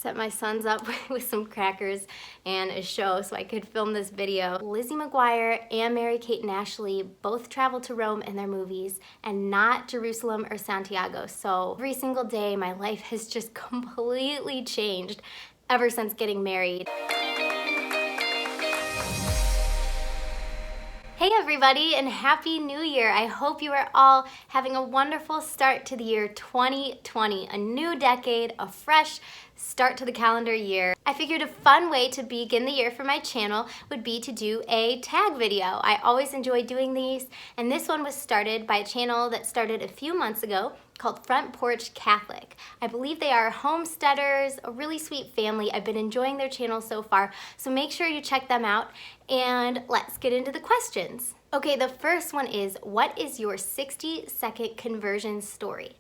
Set my sons up with some crackers and a show so I could film this video. Lizzie McGuire and Mary-Kate and Ashley both traveled to Rome in their movies and not Jerusalem or Santiago. So every single day my life has just completely changed ever since getting married. Hey everybody, and Happy New Year! I hope you are all having a wonderful start to the year 2020, a new decade, a fresh start to the calendar year. I figured a fun way to begin the year for my channel would be to do a tag video. I always enjoy doing these, and this one was started by a channel that started a few months ago called Front Porch Catholic. I believe they are homesteaders, a really sweet family. I've been enjoying their channel so far, so make sure you check them out, and let's get into the questions. Okay, the first one is, what is your 60-second conversion story?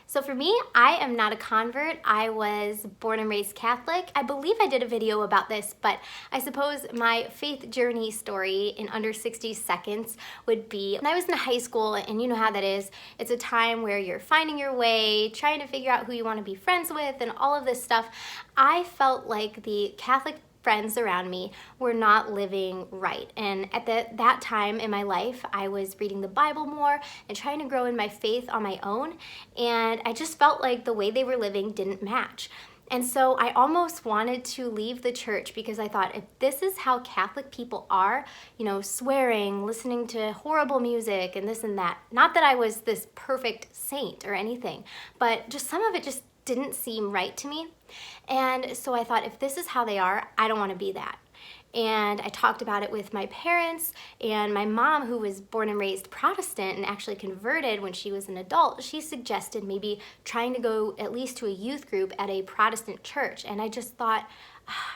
So for me, I am not a convert. I was born and raised Catholic. I believe I did a video about this, but I suppose my faith journey story in under 60 seconds would be when I was in high school, and you know how that is. It's a time where you're finding your way, trying to figure out who you want to be friends with, and all of this stuff. I felt like the Catholic friends around me were not living right. And at that time in my life, I was reading the Bible more and trying to grow in my faith on my own. And I just felt like the way they were living didn't match. And so I almost wanted to leave the church because I thought, if this is how Catholic people are, you know, swearing, listening to horrible music and this and that, not that I was this perfect saint or anything, but just some of it just didn't seem right to me. And so I thought, if this is how they are, I don't want to be that. And I talked about it with my parents, and my mom, who was born and raised Protestant and actually converted when she was an adult, she suggested maybe trying to go at least to a youth group at a Protestant church. And I just thought,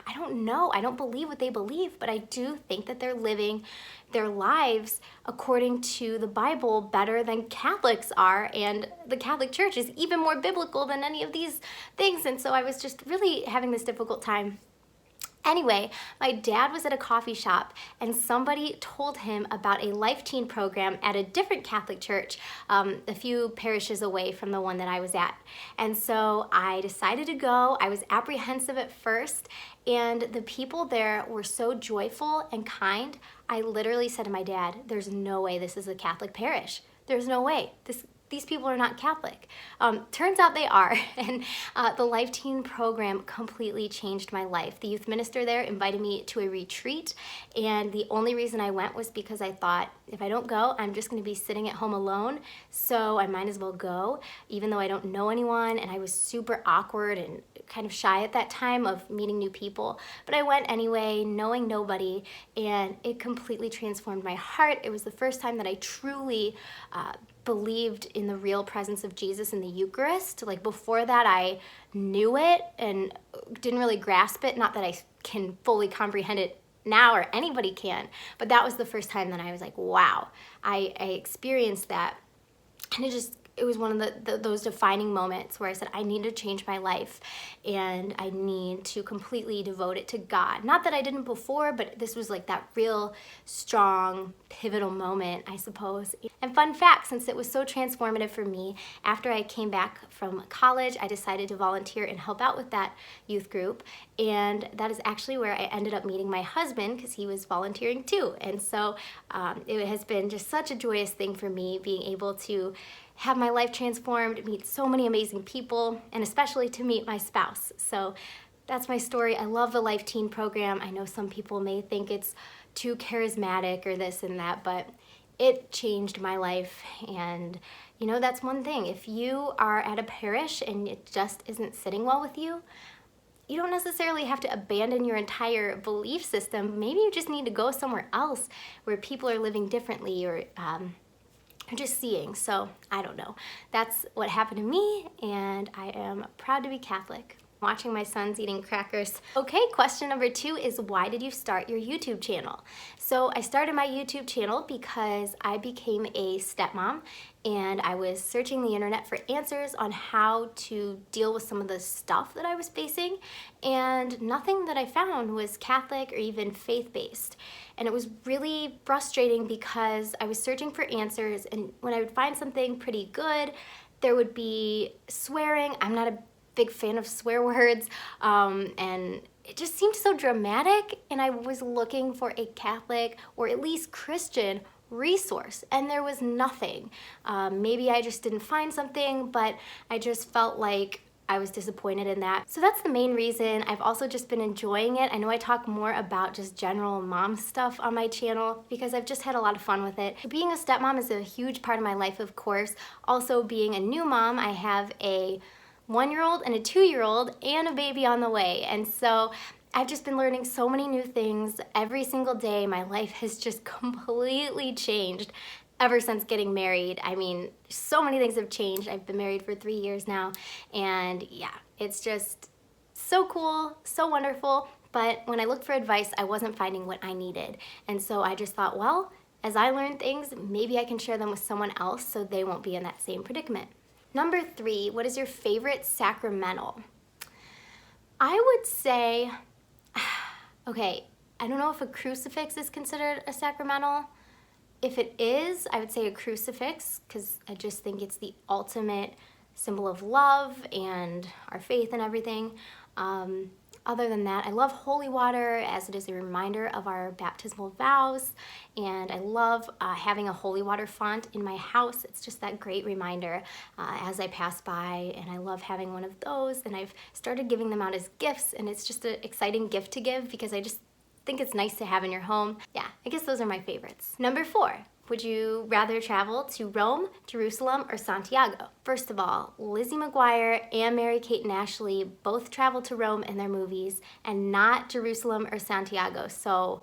I don't know, I don't believe what they believe, but I do think that they're living their lives according to the Bible better than Catholics are, and the Catholic Church is even more biblical than any of these things. And so I was just really having this difficult time. Anyway, my dad was at a coffee shop and somebody told him about a Life Teen program at a different Catholic church a few parishes away from the one that I was at. And so I decided to go. I was apprehensive at first, and the people there were so joyful and kind. I literally said to my dad, there's no way this is a Catholic parish. There's no way. These people are not Catholic. Turns out they are, and the Life Teen program completely changed my life. The youth minister there invited me to a retreat, and the only reason I went was because I thought, if I don't go, I'm just gonna be sitting at home alone, so I might as well go, even though I don't know anyone, and I was super awkward and kind of shy at that time of meeting new people. But I went anyway, knowing nobody, and it completely transformed my heart. It was the first time that I truly believed in the real presence of Jesus in the Eucharist. Like, before that, I knew it and didn't really grasp it. Not that I can fully comprehend it now, or anybody can, but that was the first time that I was like, wow, I experienced that. And it was one of those defining moments where I said, I need to change my life, and I need to completely devote it to God. Not that I didn't before, but this was like that real strong, pivotal moment, I suppose. And fun fact, since it was so transformative for me, after I came back from college, I decided to volunteer and help out with that youth group. And that is actually where I ended up meeting my husband, because he was volunteering too. And so it has been just such a joyous thing for me, being able to have my life transformed, meet so many amazing people, and especially to meet my spouse. So that's my story. I love the Life Teen program. I know some people may think it's too charismatic or this and that, but it changed my life. And you know, that's one thing. If you are at a parish and it just isn't sitting well with you, you don't necessarily have to abandon your entire belief system. Maybe you just need to go somewhere else where people are living differently, or just seeing. So I don't know. That's what happened to me, and I am proud to be Catholic. Watching my sons eating crackers. Okay, question number 2 is, why did you start your YouTube channel? So I started my YouTube channel because I became a stepmom, and I was searching the internet for answers on how to deal with some of the stuff that I was facing, and nothing that I found was Catholic or even faith-based. And it was really frustrating because I was searching for answers, and when I would find something pretty good, there would be swearing. I'm not a big fan of swear words, and it just seemed so dramatic, and I was looking for a Catholic or at least Christian resource, and there was nothing. Maybe I just didn't find something, but I just felt like I was disappointed in that. So that's the main reason. I've also just been enjoying it. I know I talk more about just general mom stuff on my channel because I've just had a lot of fun with it. Being a stepmom is a huge part of my life, of course. Also being a new mom, I have a 1-year-old and a 2-year-old and a baby on the way. And so I've just been learning so many new things every single day. My life has just completely changed ever since getting married. I mean, so many things have changed. I've been married for 3 years now, and yeah, it's just so cool, so wonderful. But when I looked for advice, I wasn't finding what I needed. And so I just thought, well, as I learn things, maybe I can share them with someone else so they won't be in that same predicament. Number 3, what is your favorite sacramental? I would say, okay, I don't know if a crucifix is considered a sacramental. If it is, I would say a crucifix, because I just think it's the ultimate symbol of love and our faith and everything. Other than that, I love holy water as it is a reminder of our baptismal vows, and I love having a holy water font in my house. It's just that great reminder as I pass by, and I love having one of those, and I've started giving them out as gifts, and it's just an exciting gift to give because I just think it's nice to have in your home. Yeah, I guess those are my favorites. Number 4, would you rather travel to Rome, Jerusalem, or Santiago? First of all, Lizzie McGuire and Mary-Kate and Ashley both traveled to Rome in their movies and not Jerusalem or Santiago, so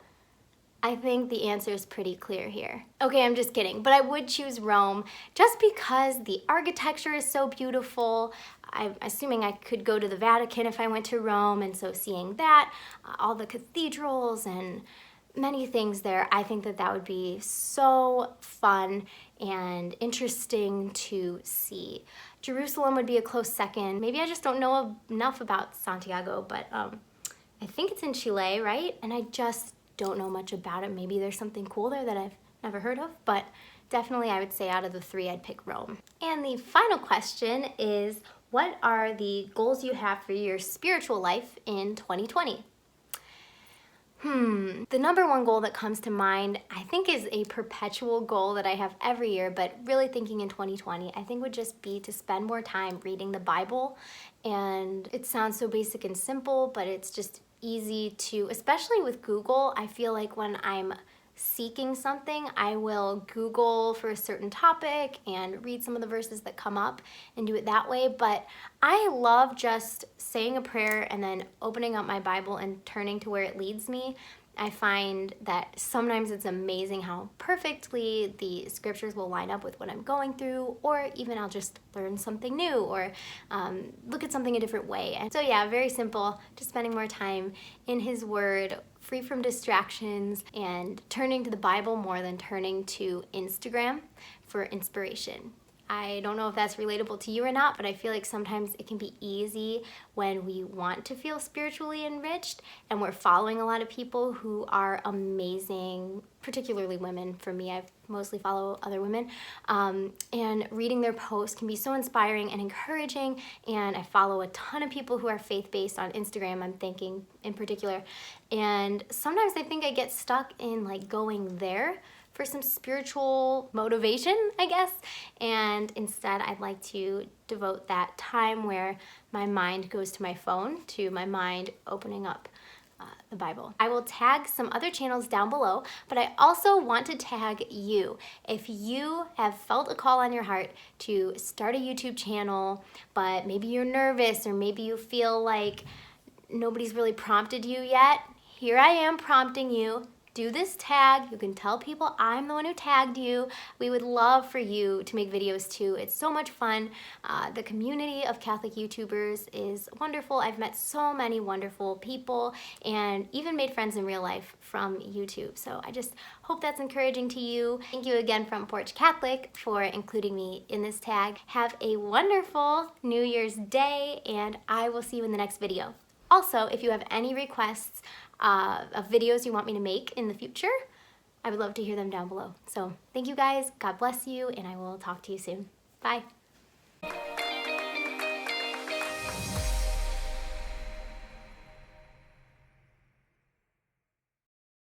I think the answer is pretty clear here. Okay, I'm just kidding, but I would choose Rome just because the architecture is so beautiful. I'm assuming I could go to the Vatican if I went to Rome, and so seeing that, all the cathedrals and many things there, I think that that would be so fun and interesting to see. Jerusalem would be a close second. Maybe I just don't know enough about Santiago, but I think it's in Chile, right? And I just don't know much about it. Maybe there's something cool there that I've never heard of, but definitely I would say out of the 3, I'd pick Rome. And the final question is, what are the goals you have for your spiritual life in 2020? The number 1 goal that comes to mind, I think, is a perpetual goal that I have every year, but really thinking in 2020, I think would just be to spend more time reading the Bible. And it sounds so basic and simple, but it's just easy to, especially with Google. I feel like when I'm seeking something, I will Google for a certain topic and read some of the verses that come up and do it that way. But I love just saying a prayer and then opening up my Bible and turning to where it leads me. I find that sometimes it's amazing how perfectly the scriptures will line up with what I'm going through, or even I'll just learn something new or look at something a different way. And so yeah, very simple, just spending more time in His Word, free from distractions, and turning to the Bible more than turning to Instagram for inspiration. I don't know if that's relatable to you or not, but I feel like sometimes it can be easy when we want to feel spiritually enriched and we're following a lot of people who are amazing, particularly women. For me, I mostly follow other women, and reading their posts can be so inspiring and encouraging, and I follow a ton of people who are faith-based on Instagram, I'm thinking in particular, and sometimes I think I get stuck in like going there for some spiritual motivation, I guess, and instead I'd like to devote that time where my mind goes to my phone, to my mind opening up the Bible. I will tag some other channels down below, but I also want to tag you. If you have felt a call on your heart to start a YouTube channel, but maybe you're nervous or maybe you feel like nobody's really prompted you yet, here I am prompting you. Do this tag. You can tell people I'm the one who tagged you. We would love for you to make videos too. It's so much fun. The community of Catholic YouTubers is wonderful. I've met so many wonderful people and even made friends in real life from YouTube. So I just hope that's encouraging to you. Thank you again, Front Porch Catholic, for including me in this tag. Have a wonderful New Year's Day, and I will see you in the next video. Also, if you have any requests of videos you want me to make in the future, I would love to hear them down below. So thank you guys, God bless you, and I will talk to you soon. Bye.